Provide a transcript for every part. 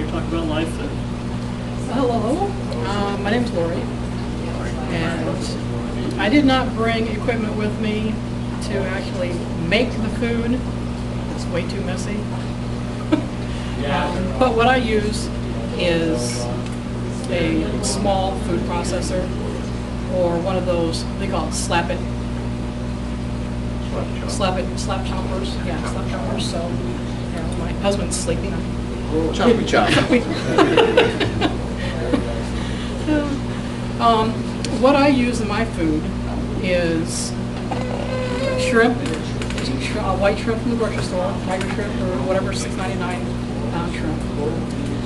to talk about life then. Hello, my name's Lori, and I did not bring equipment with me to actually make the food. It's way too messy. But what I use is a small food processor, or one of those, they call it slap choppers. Yeah, slap choppers. So, my husband's sleeping. Choppy chop. What I use in my food is shrimp, white shrimp from the grocery store, tiger shrimp or whatever, $6.99 pound shrimp,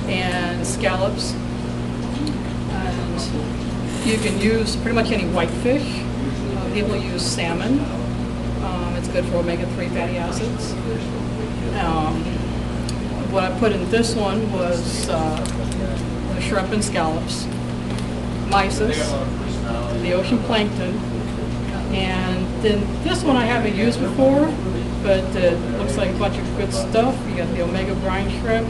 and scallops. And you can use pretty much any white fish. People use salmon. It's good for omega-3 fatty acids. What I put in this one was the shrimp and scallops, mysis, the ocean plankton, and then this one I haven't used before, but it looks like a bunch of good stuff. You got the omega brine shrimp.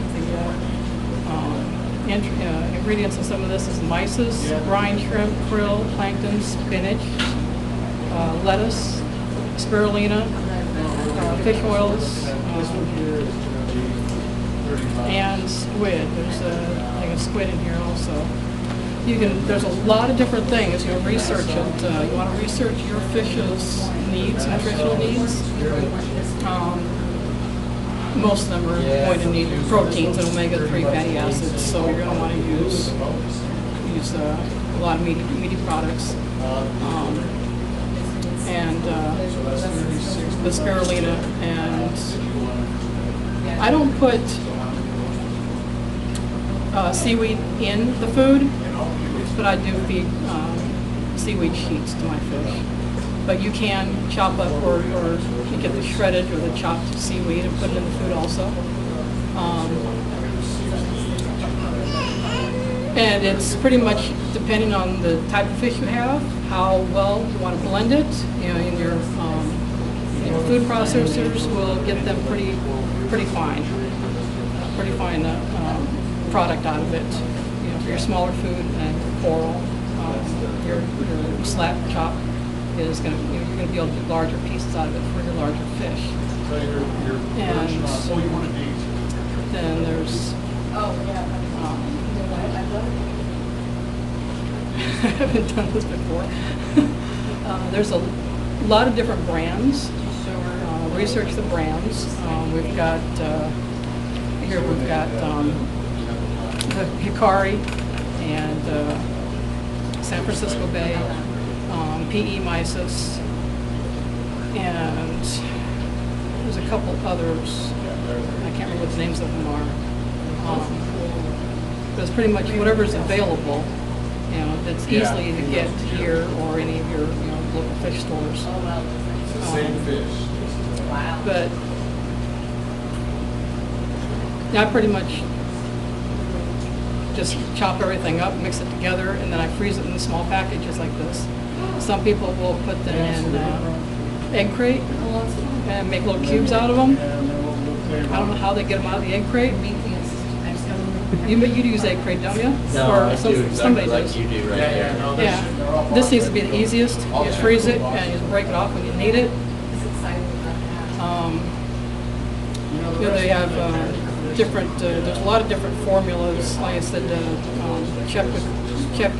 The ingredients in some of this is mysis, brine shrimp, krill, plankton, spinach, lettuce, spirulina, fish oils, and squid. There's a thing of squid in here also. There's a lot of different things. Research it. You want to research your fish's needs, nutritional needs. Most of them are going to need proteins and omega-3 fatty acids, so you're going to want to use a lot of meaty products. And the spirulina, and I don't put seaweed in the food, but I do feed seaweed sheets to my fish. But you can chop up, or you get the shredded or the chopped seaweed and put it in the food also. And it's pretty much depending on the type of fish you have, how well you want to blend it. In your food processors will get them pretty fine product out of it. For your smaller food and coral, your slap chop is going to you're going to be able to get larger pieces out of it for your larger fish. And then there's I haven't done this before. There's a lot of different brands. Research the brands. We've got here. We've got the Hikari and San Francisco Bay, PE mysis, and there's a couple others. I can't remember what the names of them are. But it's pretty much whatever's available. That's easily to get here or any of your local fish stores. It's the same fish. But I pretty much just chop everything up, mix it together, and then I freeze it in small packages like this. Some people will put them in egg crate and make little cubes out of them. I don't know how they get them out of the egg crate. You use egg crate, don't you? No, or I do exactly somebody like does. you do right there. Yeah. This seems to be the easiest. You freeze it and you break it off when you need it. They have different. There's a lot of different formulas. Like I said, check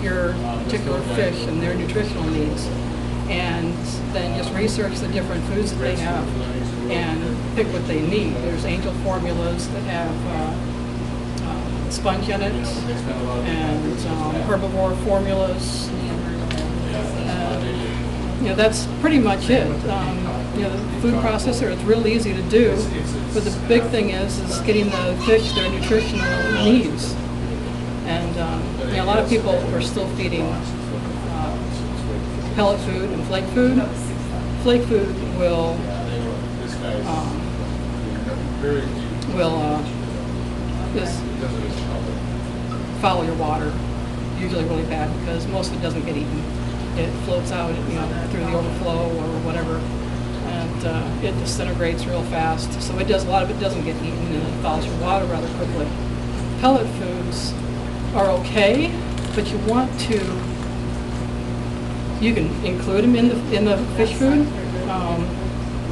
your particular fish and their nutritional needs, and then just research the different foods that they have and pick what they need. There's angel formulas that have sponge in it, and herbivore formulas. That's pretty much it. The food processor, it's real easy to do, but the big thing is getting the fish their nutritional needs. And a lot of people are still feeding pellet food and flake food. Flake food will just foul your water, usually really bad, because most of it doesn't get eaten. It floats out, through the overflow or whatever, and it disintegrates real fast. So a lot of it doesn't get eaten, and it fouls your water rather quickly. pellet foods are okay, but you want to, you can include them in the fish food,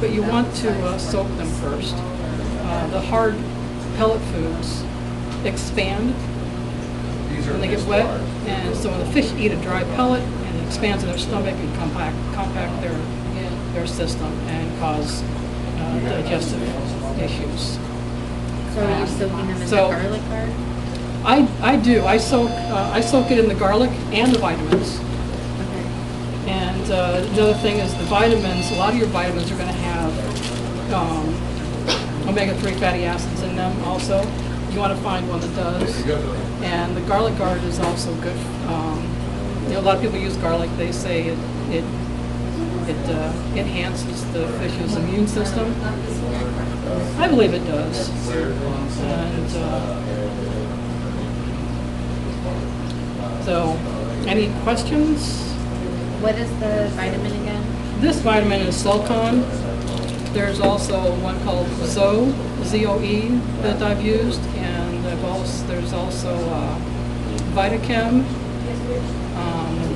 but you want to soak them first. The hard pellet foods expand when they get wet, and so when the fish eat a dry pellet, and it expands in their stomach and compact their system and cause digestive issues. So are you soaking them in So- the garlic part? I do. I soak it in the garlic and the vitamins. Okay. And the other thing is the vitamins. A lot of your vitamins are going to have omega-3 fatty acids in them. Also, you want to find one that does. And the garlic guard is also good. You know, a lot of people use garlic. They say it enhances the fish's immune system. I believe it does. And so, any questions? What is the vitamin again? This vitamin is Sulcon. There's also one called Zoe, Z-O-E, that I've used, and there's also Vitachem.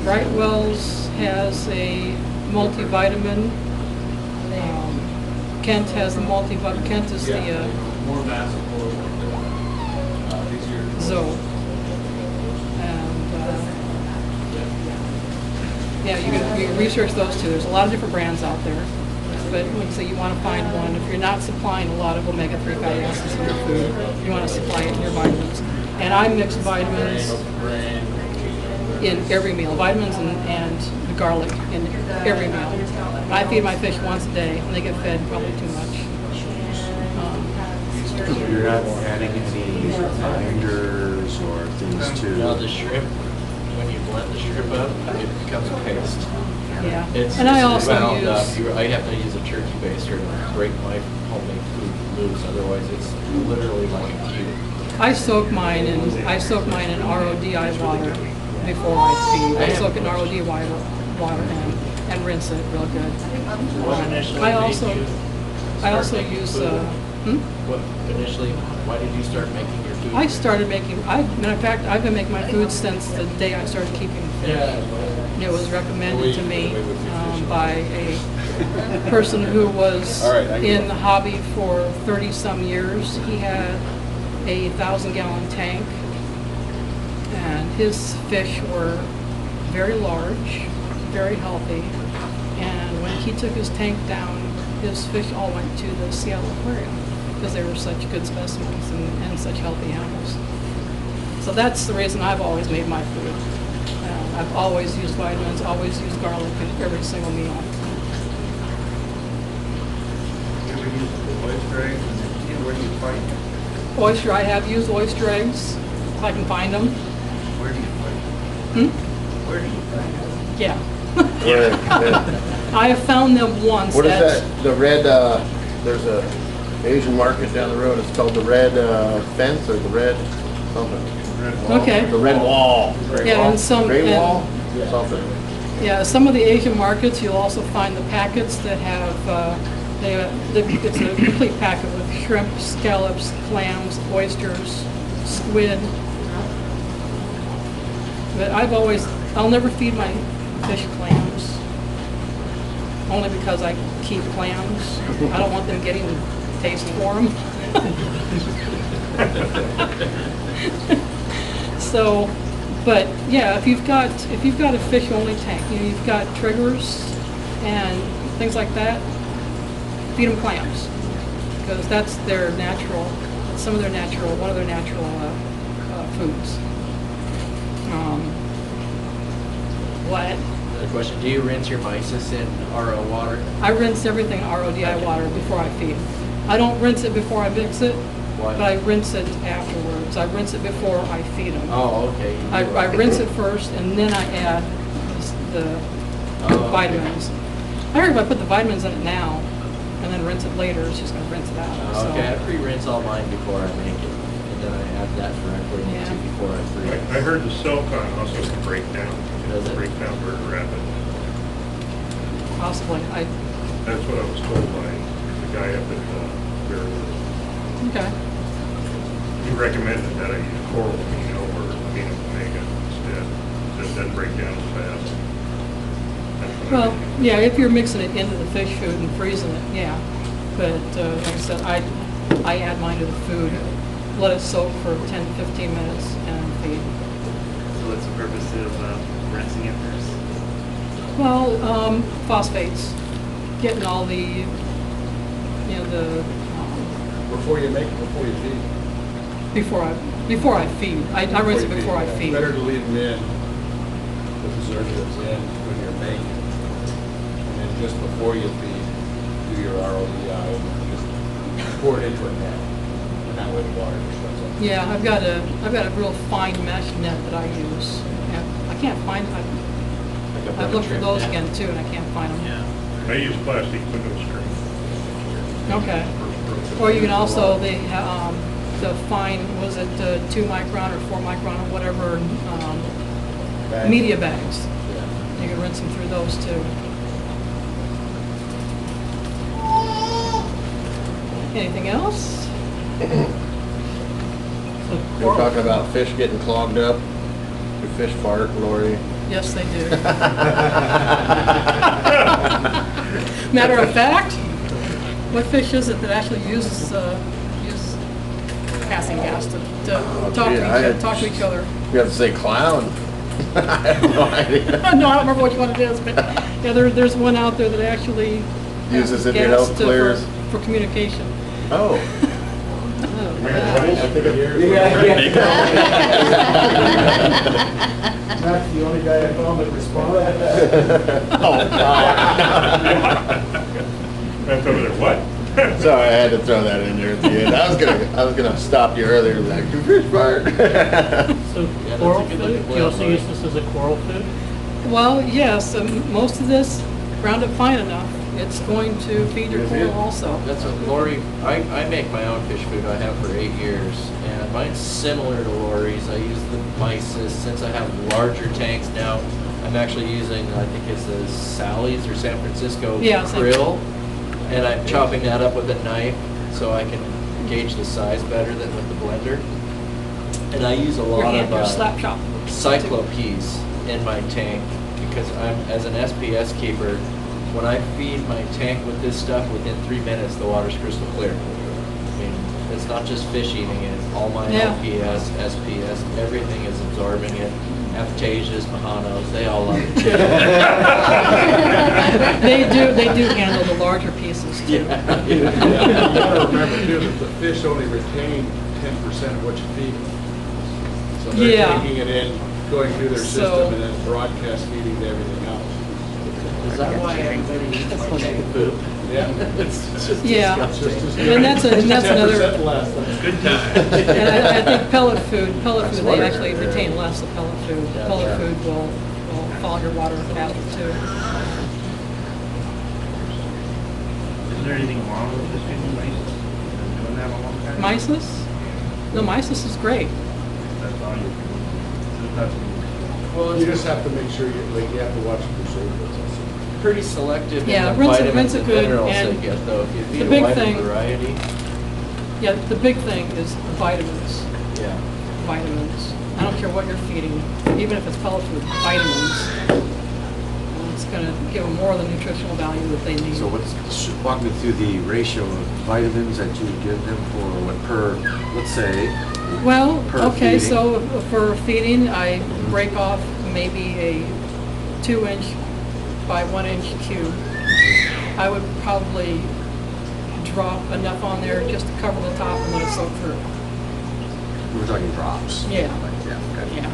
Brightwell's has a multivitamin. Kent has the multivitamin. Kent is the Zoe. Yeah, you can research those too. There's a lot of different brands out there. But like I say, you want to find one. If you're not supplying a lot of omega-3 fatty acids in your food, you want to supply it in your vitamins. And I mix vitamins in every meal, vitamins and the garlic in every meal. I feed my fish once a day, and they get fed probably too much. You're not adding any binders or things to... Now the shrimp, when you blend the shrimp up, it becomes a paste. Yeah, It's and I just also wound up. use, I have to use a turkey baster to break my homemade food loose, otherwise it's literally like a cube. I soak mine in RODI water before I feed. I soak it in ROD water and rinse it real good. What initially I made also you I start also making use. food? What initially? Why did you start making your food? I started making. Matter of fact, I've been making my food since the day I started keeping fish. Yeah. It was recommended to me by a person who was in the hobby for 30-some years. He had a 1,000-gallon tank, and his fish were very large, very healthy. And when he took his tank down, his fish all went to the Seattle Aquarium because they were such good specimens and such healthy animals. So that's the reason I've always made my food. I've always used vitamins, always used garlic in every single meal. You ever use oyster eggs? And where do you find them? Oyster, I have used oyster eggs, if I can find them. Where do you find them? Where do you find them? Yeah. I have found them once. What is at- that? The red, there's a Asian market down the road. It's called the Red Fence or the Red something. Okay. The Red Wall. Yeah, and some- Great and- Wall? Something. Yeah, some of the Asian markets, you'll also find the packets that have, it's a complete packet with shrimp, scallops, clams, oysters, squid. But I'll never feed my fish clams, only because I keep clams. I don't want them getting taste for them. So, but yeah, if you've got a fish only tank, you've got triggers and things like that, feed them clams because that's their natural, one of their natural foods. What? Another question: do you rinse your mysis in RO water? I rinse everything in RODI water before I feed. I don't rinse it before I mix it, Why? but I rinse it afterwards. I rinse it before I feed them. Oh, okay. I rinse it first and then I add the Oh, vitamins. I heard if I put the vitamins in it now and then rinse it later, it's just going to rinse it out. So- Okay, I pre-rinse all mine before I make it, and then I add that for I need Yeah. to before I freeze. I heard the Sulcon also can break down. Does it? Break down very rapidly. Possibly. That's what I was told by the guy up at Bear Woods. Okay. You recommended that I use coral amino or amino omega instead, so it doesn't break down as fast. That's what I Well, think. yeah, if you're mixing it into the fish food and freezing it, yeah. But like I said, I add mine to the food, let it soak for 10 to 15 minutes and feed. So what's the purpose of rinsing it first? Well, phosphates, getting all the, the, Before you feed. before I feed. I rinse it before I feed. Better to leave them in, the preservatives in when you're making. And then just before you feed, do your RODI, and just pour it into a net. And that way the water just runs off. Yeah, I've got a real fine mesh net that I use. And I can't find, I've looked for those again too, and I can't find them. Yeah. I use plastic window screen. Okay. Or you can also, the fine, was it 2 micron or 4 micron or whatever, Bags. media bags. Yeah. You can rinse them through those too. Anything else? You were talking about fish getting clogged up. Do fish fart, Lori? Yes, they do. Matter of fact, what fish is it that actually uses passing gas to talk gee, talk to each other? You have to say clown. I have no idea. No, I don't remember which one it is, but yeah, there's one out there that actually Uses it to gas help clears. for communication. Oh. That's the only guy I found that responded. That's over there, what? Sorry, I had to throw that in there at the end. I was gonna stop you earlier, like, "Do fish fart?" So coral food, you also use this as a coral food? Well, yes, most of this, ground up fine enough, it's going to feed your coral also. That's what Lori, I make my own fish food, I have for 8 years, and mine's similar to Lori's. I use the mysis, since I have larger tanks now, I'm actually using, I think it's the Sally's or San Francisco Yeah, San- krill, and I'm chopping that up with a knife so I can gauge the size better than with the blender. And I use a Your lot hand, your of slap chop. cyclopeas in my tank because I'm, as an SPS keeper, when I feed my tank with this stuff, within 3 minutes, the water's crystal clear. I mean, it's not just fish eating it, all my Yeah. LPS, SPS, everything is absorbing it. Aphtasias, Mahanos, they all love it too. They do handle the larger pieces too. You gotta remember too, that the fish only retain 10% of what you feed them. So they're Yeah. taking it in, going through their So- system, and then broadcast feeding to everything else. Is that why everybody eats my tank poop? Yeah. It's just Yeah. disgusting. And that's another, 10% less. Good time. and I think pellet food, That's they what it actually is. retain less of pellet food. Yeah. Pellet Yeah. food will follow your water faster too. Is there anything wrong with this using mysis? Been doing that a long time? Mysis? No, mysis is great. That's all you can. Well, You it's just have to make sure you have to watch the preservatives also. pretty selective Yeah, in the rinse it vitamins and good, minerals and they get though. If you the feed a big wide thing- variety, Yeah, the big thing is the vitamins. yeah. Vitamins. I don't care what you're feeding, even if it's pellet food, vitamins. It's gonna give them more of the nutritional value that they need. So walk me through the ratio of vitamins that you would give them for what per, let's say, Well, per okay, feeding. so for feeding, I break off maybe a 2-inch by 1-inch cube. I would probably drop enough on there just to cover the top and let it soak through. we're talking drops. Yeah. Yeah, okay. Yeah,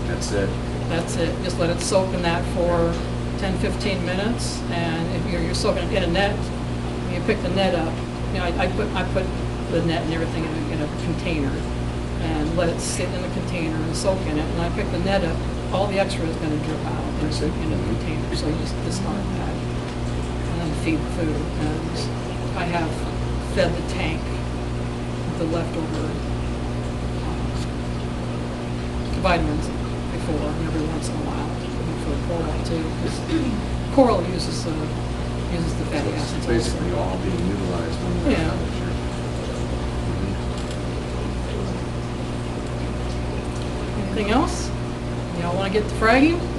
That's it. that's it. Just let it soak in that for 10, 15 minutes. And if you're soaking it in a net, you pick the net up. You know, I put the net and everything in a container and let it sit in the container and soak in it. And I pick the net up, all the extra is gonna drip out into the container. So you just discard that and then feed the food. And I have fed the tank the leftover vitamins before, and every once in a while, for the coral too. 'Cause coral uses the fatty It's acids basically also. all being utilized when we're Yeah. out there. Anything else? Y'all want to get to fragging?